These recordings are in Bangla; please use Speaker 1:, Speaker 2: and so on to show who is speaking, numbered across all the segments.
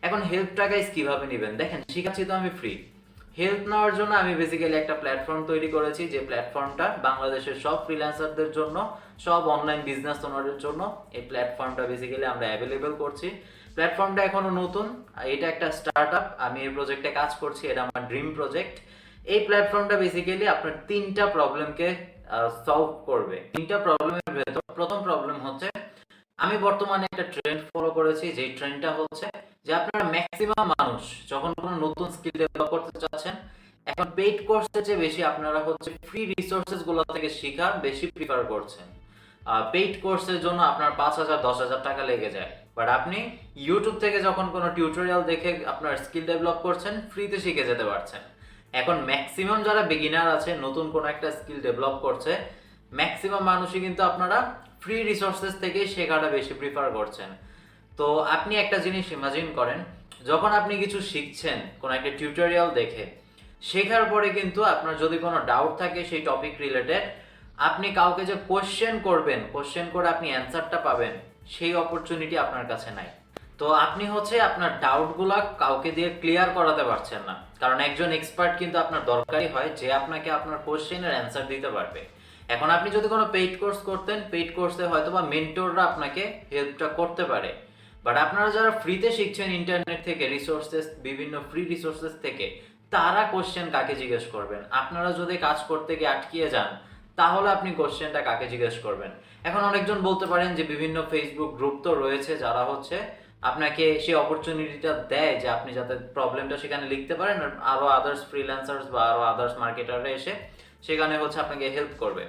Speaker 1: এখন হেল্পটা গাইস কিভাবে নেবেন দেখেন, শিখাচ্ছি তো আমি ফ্রি। হেল্প নেওয়ার জন্য আমি বেসিক্যালি একটা প্ল্যাটফর্ম তৈরি করেছি, যে প্ল্যাটফর্মটা বাংলাদেশের সব ফ্রিল্যান্সারদের জন্য, সব অনলাইন বিজনেস ওনারদের জন্য এই প্ল্যাটফর্মটা বেসিক্যালি আমরা অ্যাভেলেবেল করছি। প্ল্যাটফর্মটা এখনো নতুন, এটা একটা স্টার্টআপ, আমি এই প্রজেক্টে কাজ করছি, এটা আমার ড্রিম প্রজেক্ট। এই প্ল্যাটফর্মটা বেসিক্যালি আপনার তিনটা প্রবলেমকে সলভ করবে। তিনটা প্রবলেমের ভেতর প্রথম প্রবলেম হচ্ছে, আমি বর্তমানে একটা ট্রেন্ড ফলো করেছি, যে ট্রেন্ডটা হচ্ছে যে আপনারা ম্যাক্সিমাম মানুষ যখন কোনো নতুন স্কিল ডেভেলপ করতে চাচ্ছেন, এখন পেইড কোর্সের চেয়ে বেশি আপনারা হচ্ছে ফ্রি রিসোর্সেস গুলো থেকে শেখা বেশি প্রিফার করছেন। পেইড কোর্সের জন্য আপনার 5,000 10,000 টাকা লেগে যায়, বাট আপনি ইউটিউব থেকে যখন কোনো টিউটোরিয়াল দেখে আপনার স্কিল ডেভেলপ করছেন, ফ্রিতে শিখে যেতে পারছেন। এখন ম্যাক্সিমাম যারা বিগিনার আছে, নতুন কোনো একটা স্কিল ডেভেলপ করছে, ম্যাক্সিমাম মানুষই কিন্তু আপনারা ফ্রি রিসোর্সেস থেকে শেখাটা বেশি প্রিফার করছেন। তো আপনি একটা জিনিস ইমাজিন করেন, যখন আপনি কিছু শিখছেন কোনো একটা টিউটোরিয়াল দেখে, শেখার পরে কিন্তু আপনার যদি কোনো ডাউট থাকে সেই টপিক রিলেটেড, আপনি কাউকে যে কোশ্চেন করবেন, কোশ্চেন করে আপনি অ্যান্সারটা পাবেন, সেই অপরচুনিটি আপনার কাছে নাই। তো আপনি হচ্ছে আপনার ডাউটগুলা কাউকে দিয়ে ক্লিয়ার করাতে পারছেন না, কারণ একজন এক্সপার্ট কিন্তু আপনার দরকারই হয়, যে আপনাকে আপনার কোশ্চেনের অ্যান্সার দিতে পারবে। এখন আপনি যদি কোনো পেইড কোর্স করতেন, পেইড কোর্সে হয়তো বা মেন্টররা আপনাকে হেল্পটা করতে পারে, বাট আপনারা যারা ফ্রিতে শিখছেন ইন্টারনেট থেকে রিসোর্সেস, বিভিন্ন ফ্রি রিসোর্সেস থেকে, তারা কোশ্চেন কাকে জিজ্ঞেস করবেন? আপনারা যদি কাজ করতে গিয়ে আটকিয়ে যান, তাহলে আপনি কোশ্চেনটা কাকে জিজ্ঞেস করবেন? এখন অনেকজন বলতে পারেন যে বিভিন্ন ফেসবুক গ্রুপ তো রয়েছে যারা হচ্ছে আপনাকে সেই অপরচুনিটিটা দেয় যে আপনি যাতে প্রবলেমটা সেখানে লিখতে পারেন, আর আরো আদার্স ফ্রিল্যান্সার্স বা আরো আদার্স মার্কেটাররা এসে সেখানে হচ্ছে আপনাকে হেল্প করবে।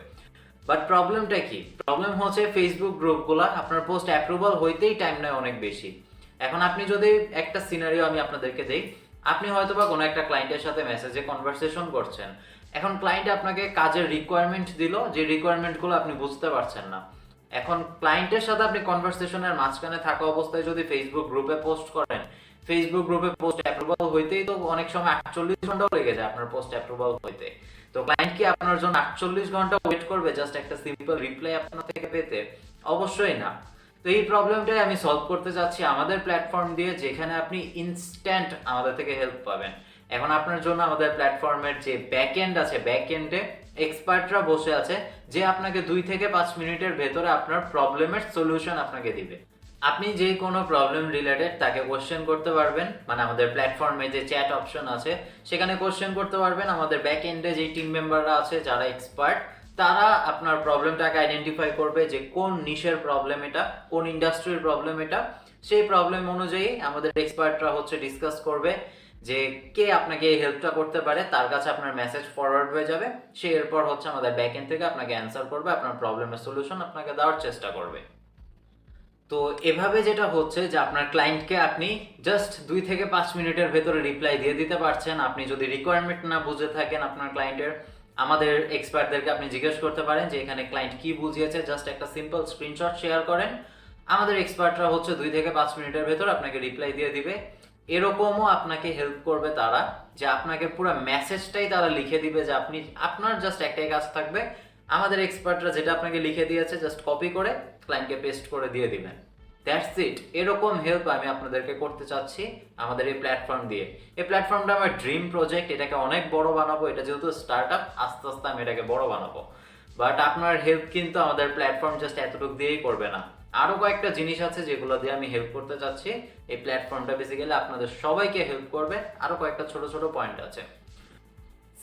Speaker 1: বাট প্রবলেমটা কি? প্রবলেম হচ্ছে ফেসবুক গ্রুপগুলো আপনার পোস্ট অ্যাপ্রুভাল হইতেই টাইম নেয় অনেক বেশি। এখন আপনি যদি একটা সিনারিও আমি আপনাদেরকে দেই, আপনি হয়তোবা কোনো একটা ক্লায়েন্টের সাথে মেসেজে কনভারসেশন করছেন, এখন ক্লায়েন্ট আপনাকে কাজের রিকোয়ারমেন্ট দিল, যে রিকোয়ারমেন্টগুলো আপনি বুঝতে পারছেন না। এখন ক্লায়েন্টের সাথে আপনি কনভারসেশনের মাঝখানে থাকা অবস্থায় যদি ফেসবুক গ্রুপে পোস্ট করেন, ফেসবুক গ্রুপে পোস্ট অ্যাপ্রুভাল হইতেই তো অনেক সময় 48 ঘন্টাও লেগে যায় আপনার পোস্ট অ্যাপ্রুভাল হইতে। তো ক্লায়েন্ট কি আপনার জন্য 48 ঘন্টা ওয়েট করবে জাস্ট একটা সিম্পল রিপ্লাই আপনার থেকে পেতে? অবশ্যই না। তো এই প্রবলেমটাই আমি সলভ করতে চাচ্ছি আমাদের প্ল্যাটফর্ম দিয়ে, যেখানে আপনি ইনস্ট্যান্ট আমাদের থেকে হেল্প পাবেন। এখন আপনার জন্য আমাদের প্ল্যাটফর্মের যে ব্যাকএন্ড আছে, ব্যাকএন্ডে এক্সপার্টরা বসে আছে, যে আপনাকে 2 থেকে 5 মিনিটের ভেতরে আপনার প্রবলেমের সলিউশন আপনাকে দিবে। আপনি যে কোনো প্রবলেম রিলেটেড তাকে কোশ্চেন করতে পারবেন, মানে আমাদের প্ল্যাটফর্মে যে চ্যাট অপশন আছে সেখানে কোশ্চেন করতে পারবেন। আমাদের ব্যাক এন্ডে যে টিম মেম্বাররা আছে যারা এক্সপার্ট, তারা আপনার প্রবলেমটাকে আইডেন্টিফাই করবে যে কোন নিশের প্রবলেম এটা, কোন ইন্ডাস্ট্রির প্রবলেম এটা। সেই প্রবলেম অনুযায়ী আমাদের এক্সপার্টরা হচ্ছে ডিসকাস করবে যে কে আপনাকে এই হেল্পটা করতে পারে, তার কাছে আপনার মেসেজ ফরওয়ার্ড হয়ে যাবে, সে এরপর হচ্ছে আমাদের ব্যাক এন্ড থেকে আপনাকে অ্যান্সার করবে, আপনার প্রবলেমের সলিউশন আপনাকে দেওয়ার চেষ্টা করবে। তো এভাবে যেটা হচ্ছে যে আপনার ক্লায়েন্টকে আপনি জাস্ট 2 থেকে 5 মিনিটের ভেতরে রিপ্লাই দিয়ে দিতে পারছেন। আপনি যদি রিকোয়ারমেন্ট না বুঝে থাকেন আপনার ক্লায়েন্টের, আমাদের এক্সপার্টদেরকে আপনি জিজ্ঞেস করতে পারেন যে এখানে ক্লায়েন্ট কি বুঝিয়েছে, জাস্ট একটা সিম্পল স্ক্রিনশট শেয়ার করেন, আমাদের এক্সপার্টরা হচ্ছে 2 থেকে 5 মিনিটের ভেতর আপনাকে রিপ্লাই দিয়ে দিবে। এরকমও আপনাকে হেল্প করবে তারা, যে আপনাকে পুরো মেসেজটাই তারা লিখে দিবে, যে আপনি, আপনার জাস্ট একটাই কাজ থাকবে, আমাদের এক্সপার্টরা যেটা আপনাকে লিখে দিয়েছে জাস্ট কপি করে ক্লায়েন্টকে পেস্ট করে দিয়ে দিবেন। That's it. এরকম হেল্প আমি আপনাদেরকে করতে চাচ্ছি আমাদের এই প্ল্যাটফর্ম দিয়ে। এই প্ল্যাটফর্মটা আমার ড্রিম প্রজেক্ট, এটাকে অনেক বড় বানাবো। এটা যেহেতু স্টার্টআপ, আস্তে আস্তে আমি এটাকে বড় বানাবো। বাট আপনার হেল্প কিন্তু আমাদের প্ল্যাটফর্ম জাস্ট এতটুকু দিয়েই করবে না, আরো কয়েকটা জিনিস আছে যেগুলো দিয়ে আমি হেল্প করতে চাচ্ছি। এই প্ল্যাটফর্মটা বেসিক্যালি আপনাদের সবাইকে হেল্প করবে, আরো কয়েকটা ছোট ছোট পয়েন্ট আছে।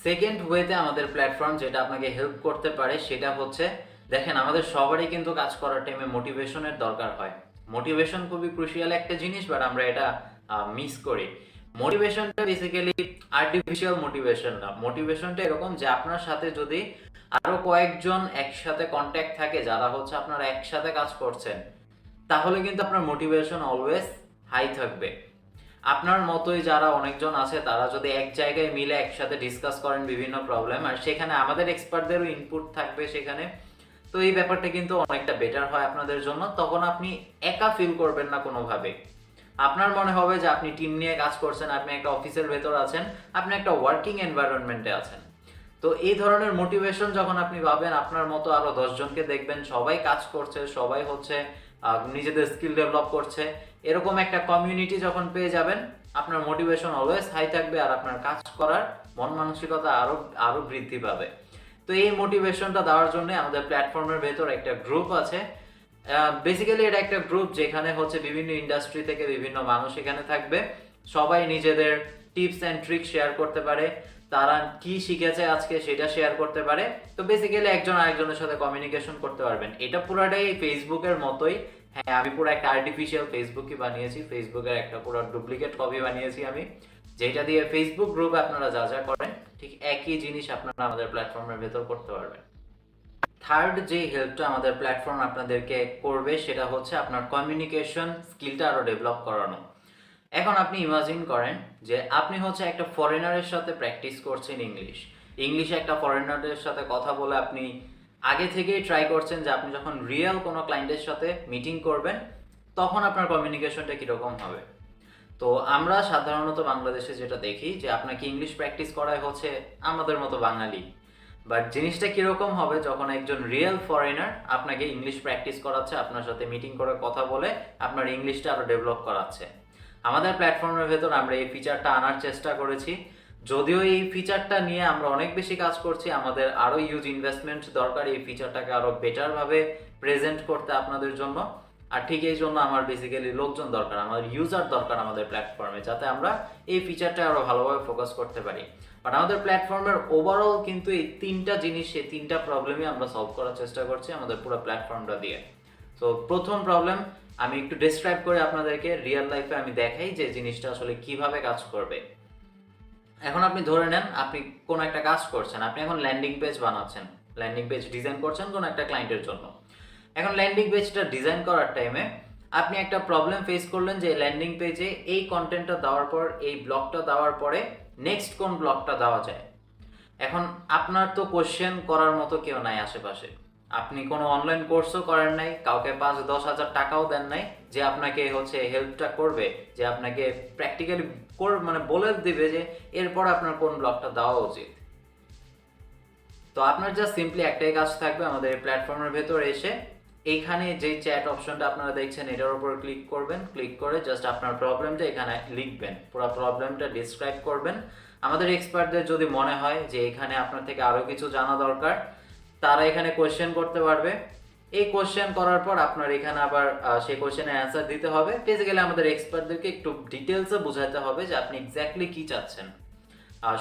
Speaker 1: সেকেন্ড ওয়েতে আমাদের প্ল্যাটফর্ম যেটা আপনাকে হেল্প করতে পারে সেটা হচ্ছে, দেখেন আমাদের সবারই কিন্তু কাজ করার টাইমে মোটিভেশনের দরকার হয়। মোটিভেশন খুবই ক্রুশিয়াল একটা জিনিস, বাট আমরা এটা মিস করি। মোটিভেশনটা বেসিক্যালি আর্টিফিশিয়াল মোটিভেশন না। মোটিভেশনটা এরকম যে আপনার সাথে যদি আরো কয়েকজন একসাথে কন্ট্যাক্ট থাকে যারা হচ্ছে আপনারা একসাথে কাজ করছেন, তাহলে কিন্তু আপনার মোটিভেশন অলওয়েজ হাই থাকবে। আপনার মতোই যারা অনেকজন আছে তারা যদি এক জায়গায় মিলে একসাথে ডিসকাস করেন বিভিন্ন প্রবলেম, আর সেখানে আমাদের এক্সপার্টদেরও ইনপুট থাকবে সেখানে, তো এই ব্যাপারটা কিন্তু অনেকটা বেটার হয় আপনাদের জন্য। তখন আপনি একা ফিল করবেন না কোনোভাবে। আপনার মনে হবে যে আপনি টিম নিয়ে কাজ করছেন, আপনি একটা অফিসের ভেতর আছেন, আপনি একটা ওয়ার্কিং এনভায়রনমেন্টে আছেন। তো এই ধরনের মোটিভেশন যখন আপনি পাবেন, আপনার মতো আরো 10 জনকে দেখবেন সবাই কাজ করছে, সবাই হচ্ছে নিজেদের স্কিল ডেভেলপ করছে, এরকম একটা কমিউনিটি যখন পেয়ে যাবেন, আপনার মোটিভেশন অলওয়েজ হাই থাকবে আর আপনার কাজ করার মন মানসিকতা আরো আরো বৃদ্ধি পাবে। তো এই মোটিভেশনটা দেওয়ার জন্য আমাদের প্ল্যাটফর্মের ভেতর একটা গ্রুপ আছে। বেসিক্যালি এটা একটা গ্রুপ যেখানে হচ্ছে বিভিন্ন ইন্ডাস্ট্রি থেকে বিভিন্ন মানুষ এখানে থাকবে। সবাই নিজেদের টিপস অ্যান্ড ট্রিক শেয়ার করতে পারে, তারা কি শিখেছে আজকে সেটা শেয়ার করতে পারে। তো বেসিক্যালি একজন আরেকজনের সাথে কমিউনিকেশন করতে পারবেন। এটা পুরাটাই ফেসবুকের মতোই। হ্যাঁ, আমি পুরো একটা আর্টিফিশিয়াল ফেসবুকই বানিয়েছি, ফেসবুকের একটা পুরো ডুপ্লিকেট কপি বানিয়েছি আমি, যেটা দিয়ে ফেসবুক গ্রুপে আপনারা যা যা করেন ঠিক একই জিনিস আপনারা আমাদের প্ল্যাটফর্মের ভেতর করতে পারবেন। থার্ড যে হেল্পটা আমাদের প্ল্যাটফর্ম আপনাদেরকে করবে সেটা হচ্ছে আপনার কমিউনিকেশন স্কিলটা আরো ডেভেলপ করানো। এখন আপনি ইমাজিন করেন যে আপনি হচ্ছে একটা ফরেনারের সাথে প্র্যাকটিস করছেন ইংলিশে একটা ফরেনারের সাথে কথা বলে আপনি আগে থেকেই ট্রাই করছেন যে আপনি যখন রিয়েল কোনো ক্লায়েন্টের সাথে মিটিং করবেন তখন আপনার কমিউনিকেশনটা কীরকম হবে। তো আমরা সাধারণত বাংলাদেশে যেটা দেখি যে আপনাকে ইংলিশ প্র্যাকটিস করাই হচ্ছে আমাদের মতো বাঙালি, বাট জিনিসটা কীরকম হবে যখন একজন রিয়েল ফরেনার আপনাকে ইংলিশ প্র্যাকটিস করাচ্ছে, আপনার সাথে মিটিং করে কথা বলে আপনার ইংলিশটা আরও ডেভেলপ করাচ্ছে। আমাদের প্ল্যাটফর্মের ভেতর আমরা এই ফিচারটা আনার চেষ্টা করেছি, যদিও এই ফিচারটা নিয়ে আমরা অনেক বেশি কাজ করছি, আমাদের আরও ইউজ ইনভেস্টমেন্ট দরকার এই ফিচারটাকে আরও বেটারভাবে প্রেজেন্ট করতে আপনাদের জন্য। আর ঠিক এই জন্য আমার বেসিক্যালি লোকজন দরকার, আমার ইউজার দরকার আমাদের প্ল্যাটফর্মে, যাতে আমরা এই ফিচারটা আরও ভালোভাবে ফোকাস করতে পারি। বাট আমাদের প্ল্যাটফর্মের ওভারঅল কিন্তু এই তিনটা জিনিস, এই তিনটা প্রবলেমই আমরা সলভ করার চেষ্টা করছি আমাদের পুরো প্ল্যাটফর্মটা দিয়ে। তো প্রথম প্রবলেম আমি একটু ডিসক্রাইব করে আপনাদেরকে রিয়েল লাইফে আমি দেখাই যে জিনিসটা আসলে কিভাবে কাজ করবে। এখন আপনি ধরে নেন আপনি কোনো একটা কাজ করছেন, আপনি এখন ল্যান্ডিং পেজ বানাচ্ছেন, ল্যান্ডিং পেজ ডিজাইন করছেন কোনো একটা ক্লায়েন্টের জন্য। এখন ল্যান্ডিং পেজটা ডিজাইন করার টাইমে আপনি একটা প্রবলেম ফেস করলেন যে ল্যান্ডিং পেজে এই কন্টেন্টটা দেওয়ার পর, এই ব্লকটা দেওয়ার পরে নেক্সট কোন ব্লকটা দেওয়া যায়। এখন আপনার তো কোশ্চেন করার মতো কেউ নাই আশেপাশে, আপনি কোনো অনলাইন কোর্সও করেন নাই, কাউকে 5-10 হাজার টাকাও দেন নাই যে আপনাকে হচ্ছে হেল্পটা করবে, যে আপনাকে প্র্যাকটিক্যালি মানে বলে দিবে যে এরপর আপনার কোন ব্লকটা দেওয়া উচিত। তো আপনার জাস্ট সিম্পলি একটাই কাজ থাকবে, আমাদের এই প্ল্যাটফর্মের ভেতর এসে এইখানে যে চ্যাট অপশনটা আপনারা দেখছেন এটার উপর ক্লিক করবেন, ক্লিক করে জাস্ট আপনার প্রবলেমটা এখানে লিখবেন, পুরো প্রবলেমটা ডিসক্রাইব করবেন। আমাদের এক্সপার্টদের যদি মনে হয় যে এখানে আপনার থেকে আরও কিছু জানা দরকার, তারা এখানে কোয়েশ্চেন করতে পারবে। এই কোয়েশ্চেন করার পর আপনার এখানে আবার সেই কোয়েশ্চেনের অ্যান্সার দিতে হবে। বেসিক্যালি আমাদের এক্সপার্টদেরকে একটু ডিটেলসে বোঝাতে হবে যে আপনি এক্স্যাক্টলি কী চাচ্ছেন।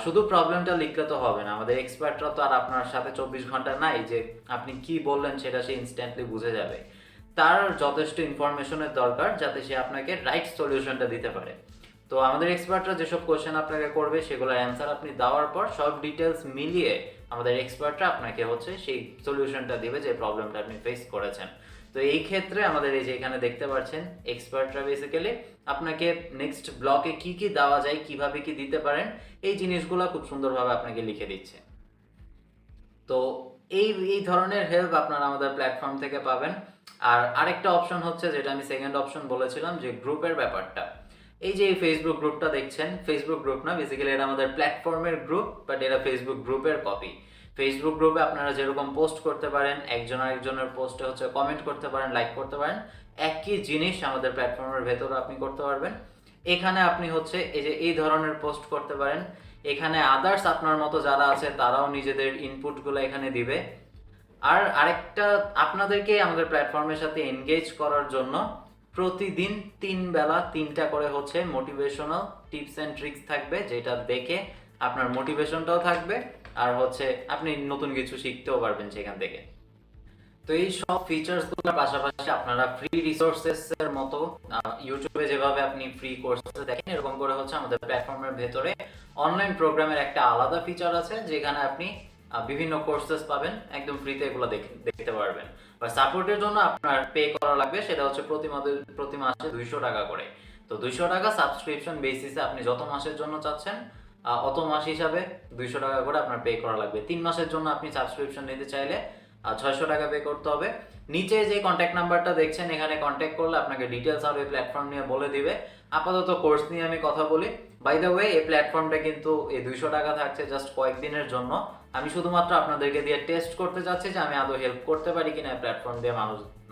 Speaker 1: শুধু প্রবলেমটা লিখলে তো হবে না, আমাদের এক্সপার্টরা তো আর আপনার সাথে 24 ঘন্টা নাই যে আপনি কি বললেন সেটা সে ইনস্ট্যান্টলি বুঝে যাবে। তার যথেষ্ট ইনফরমেশনের দরকার যাতে সে আপনাকে রাইট সলিউশনটা দিতে পারে। তো আমাদের এক্সপার্টরা যেসব কোশ্চেন আপনাকে করবে সেগুলোর অ্যান্সার আপনি দেওয়ার পর সব ডিটেলস মিলিয়ে আমাদের এক্সপার্টরা আপনাকে হচ্ছে সেই সলিউশনটা দিবে যে প্রবলেমটা আপনি ফেস করেছেন। তো এই ক্ষেত্রে আমাদের এই যে এখানে দেখতে পাচ্ছেন এক্সপার্টরা বেসিক্যালি আপনাকে নেক্সট ব্লকে কি কি দেওয়া যায়, কিভাবে কি দিতে পারেন, এই জিনিসগুলো খুব সুন্দরভাবে আপনাকে লিখে দিচ্ছে। তো এই ধরনের হেল্প আপনারা আমাদের প্ল্যাটফর্ম থেকে পাবেন। আর আরেকটা অপশন হচ্ছে যেটা আমি সেকেন্ড অপশন বলেছিলাম যে গ্রুপের ব্যাপারটা। এই যে ফেসবুক গ্রুপটা দেখছেন, ফেসবুক গ্রুপ না, বেসিক্যালি এটা আমাদের প্ল্যাটফর্মের গ্রুপ, বাট এটা ফেসবুক গ্রুপের কপি। ফেসবুক গ্রুপে আপনারা যেরকম পোস্ট করতে পারেন, একজন আরেকজনের পোস্টে হচ্ছে কমেন্ট করতে পারেন, লাইক করতে পারেন, একই জিনিস আমাদের প্ল্যাটফর্মের ভেতরে আপনি করতে পারবেন। এখানে আপনি হচ্ছে এই যে এই ধরনের পোস্ট করতে পারেন, এখানে আদার্স আপনার মতো যারা আছে তারাও নিজেদের ইনপুটগুলো এখানে দিবে। আর আরেকটা, আপনাদেরকে আমাদের প্ল্যাটফর্মের সাথে এনগেজ করার জন্য প্রতিদিন 3 বেলা 3টা করে হচ্ছে মোটিভেশনাল টিপস অ্যান্ড ট্রিক্স থাকবে, যেটা দেখে আপনার মোটিভেশনটাও থাকবে আর হচ্ছে আপনি নতুন কিছু শিখতেও পারবেন সেখান থেকে। তো এই সব ফিচার্সগুলোর পাশাপাশি আপনারা ফ্রি রিসোর্সেস এর মতো ইউটিউবে যেভাবে আপনি ফ্রি কোর্সেস দেখেন, এরকম করে হচ্ছে আমাদের প্ল্যাটফর্মের ভেতরে অনলাইন প্রোগ্রামের একটা আলাদা ফিচার আছে যেখানে আপনি বিভিন্ন কোর্সেস পাবেন একদম ফ্রিতে, এগুলো দেখতে পারবেন। বা সাপোর্টের জন্য আপনার পে করা লাগবে, সেটা হচ্ছে প্রতি মাসে 200 টাকা করে। তো 200 টাকা সাবস্ক্রিপশন বেসিসে আপনি যত মাসের জন্য চাচ্ছেন অত মাস হিসাবে 200 টাকা করে আপনার পে করা লাগবে। 3 মাসের জন্য আপনি সাবস্ক্রিপশন নিতে চাইলে 600 টাকা পে করতে হবে। নিচে যে কন্ট্যাক্ট নাম্বারটা দেখছেন এখানে কন্ট্যাক্ট করলে আপনাকে ডিটেলস আর এই প্ল্যাটফর্ম নিয়ে বলে দিবে। আপাতত কোর্স নিয়ে আমি কথা বলি। বাই দ্য ওয়ে, এই প্ল্যাটফর্মটা কিন্তু এই 200 টাকা থাকছে জাস্ট কয়েকদিনের জন্য। আমি শুধুমাত্র আপনাদেরকে দিয়ে টেস্ট করতে চাচ্ছি যে আমি আদৌ হেল্প করতে পারি কিনা এই প্ল্যাটফর্ম দিয়ে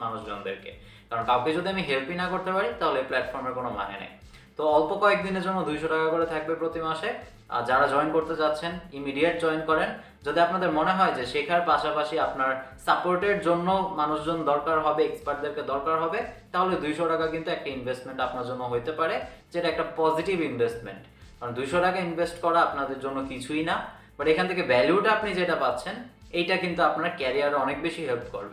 Speaker 1: মানুষজনদেরকে। কারণ কাউকে যদি আমি হেল্পই না করতে পারি তাহলে এই প্ল্যাটফর্মের কোনো মানে নেই। তো অল্প কয়েকদিনের জন্য 200 টাকা করে থাকবে প্রতি মাসে। আর যারা জয়েন করতে যাচ্ছেন ইমিডিয়েট জয়েন করেন। যদি আপনাদের মনে হয় যে শেখার পাশাপাশি আপনার সাপোর্টের জন্য মানুষজন দরকার হবে, এক্সপার্টদেরকে দরকার হবে, তাহলে 200 টাকা কিন্তু একটা ইনভেস্টমেন্ট আপনার জন্য হইতে পারে, যেটা একটা পজিটিভ ইনভেস্টমেন্ট। কারণ 200 টাকা ইনভেস্ট করা আপনাদের জন্য কিছুই না, বাট এখান থেকে ভ্যালুটা আপনি যেটা পাচ্ছেন এইটা কিন্তু আপনার ক্যারিয়ারে অনেক বেশি হেল্প করবে।